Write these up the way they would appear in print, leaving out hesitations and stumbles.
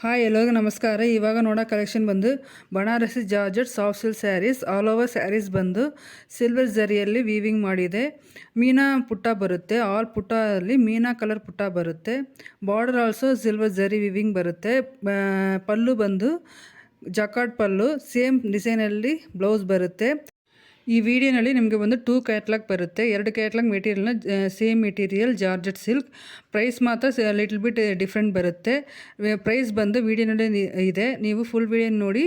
Hi ಎಲ್ಲರಿಗೂ ನಮಸ್ಕಾರ. ಇವಾಗ ನೋಡೋ ಕಲೆಕ್ಷನ್ ಬಂದು Banarasi georgette soft silk sarees. All over sarees ಬಂದು ಸಿಲ್ವರ್ ಜರಿಯಲ್ಲಿ ವೀವಿಂಗ್ ಮಾಡಿದೆ. ಮೀನಾ ಪುಟ್ಟ ಬರುತ್ತೆ. ಆಲ್ ಪುಟ್ಟಲ್ಲಿ ಮೀನಾ ಕಲರ್ ಪುಟ್ಟ ಬರುತ್ತೆ. Border also silver zari weaving ಬರುತ್ತೆ. ಪಲ್ಲು ಬಂದು ಜಕಾರ್ಡ್ ಪಲ್ಲು, ಸೇಮ್ ಡಿಸೈನಲ್ಲಿ ಬ್ಲೌಸ್ ಬರುತ್ತೆ. ಈ ವಿಡಿಯೋನಲ್ಲಿ ನಿಮಗೆ ಒಂದು 2 ಕ್ಯಾಟ್ಲಾಗ್ ಬರುತ್ತೆ. 2 ಕ್ಯಾಟ್ಲಾಗ್ ಮೆಟೀರಿಯಲ್ನ same material georgette silk. Price ಮಾತ್ರ ಲಿಟಲ್ ಬಿಟ್ ಡಿಫ್ರೆಂಟ್ ಬರುತ್ತೆ. ಪ್ರೈಸ್ ಬಂದು ವಿಡಿಯೋನಲ್ಲಿ ಇದೆ, ನೀವು ಫುಲ್ ವಿಡಿಯೋ ನೋಡಿ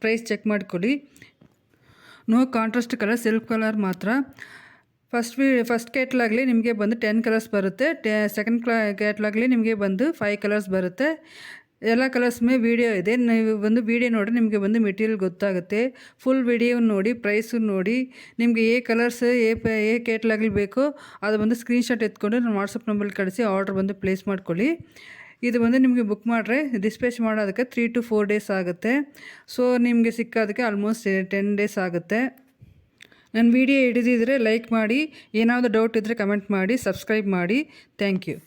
ಪ್ರೈಸ್ ಚೆಕ್ ಮಾಡ್ಕೊಳ್ಳಿ. No contrast colour, silk colour ಮಾತ್ರ. ಫಸ್ಟ್ ಕ್ಯಾಟ್ಲಾಗ್ಲಿ ನಿಮಗೆ ಬಂದು 10 ಕಲರ್ಸ್ ಬರುತ್ತೆ. ಸೆಕೆಂಡ್ ಕ್ಯಾಟ್ಲಾಗ್ಲಿ ನಿಮಗೆ ಬಂದು 5 ಕಲರ್ಸ್ ಬರುತ್ತೆ. ಎಲ್ಲ ಕಲರ್ಸ್ ವೀಡಿಯೋ ಇದೆ, ನೀವು ಒಂದು ವೀಡಿಯೋ ನೋಡಿ ನಿಮಗೆ ಬಂದು ಮೆಟೀರಿಯಲ್ ಗೊತ್ತಾಗುತ್ತೆ. ಫುಲ್ ವಿಡಿಯೋ ನೋಡಿ, ಪ್ರೈಸು ನೋಡಿ, ನಿಮಗೆ ಕಲರ್ಸ್ ಕ್ಯಾಟ್ಲಾಗ್ಲಿ ಬೇಕೋ ಅದು ಬಂದು ಸ್ಕ್ರೀನ್ಶಾಟ್ ಎತ್ಕೊಂಡು ನಾನು ವಾಟ್ಸಪ್ ನಂಬರ್ಲಿ ಕಳಿಸಿ ಆರ್ಡ್ರ್ ಬಂದು ಪ್ಲೇಸ್ ಮಾಡ್ಕೊಳ್ಳಿ. ಇದು ಬಂದು ನಿಮಗೆ ಬುಕ್ ಮಾಡಿದ್ರೆ ಡಿಸ್ಪ್ಯಾಚ್ ಮಾಡೋದಕ್ಕೆ 3 to 4 ಡೇಸ್ ಆಗುತ್ತೆ. ಸೊ ನಿಮಗೆ ಸಿಕ್ಕೋದಕ್ಕೆ ಆಲ್ಮೋಸ್ಟ್ 10 ಡೇಸ್ ಆಗುತ್ತೆ. ನನ್ನ ವಿಡಿಯೋ ಹಿಡಿದಿದ್ರೆ ಲೈಕ್ ಮಾಡಿ, ಏನಾದರೂ ಡೌಟ್ ಇದ್ದರೆ ಕಮೆಂಟ್ ಮಾಡಿ, ಸಬ್ಸ್ಕ್ರೈಬ್ ಮಾಡಿ. Thank you.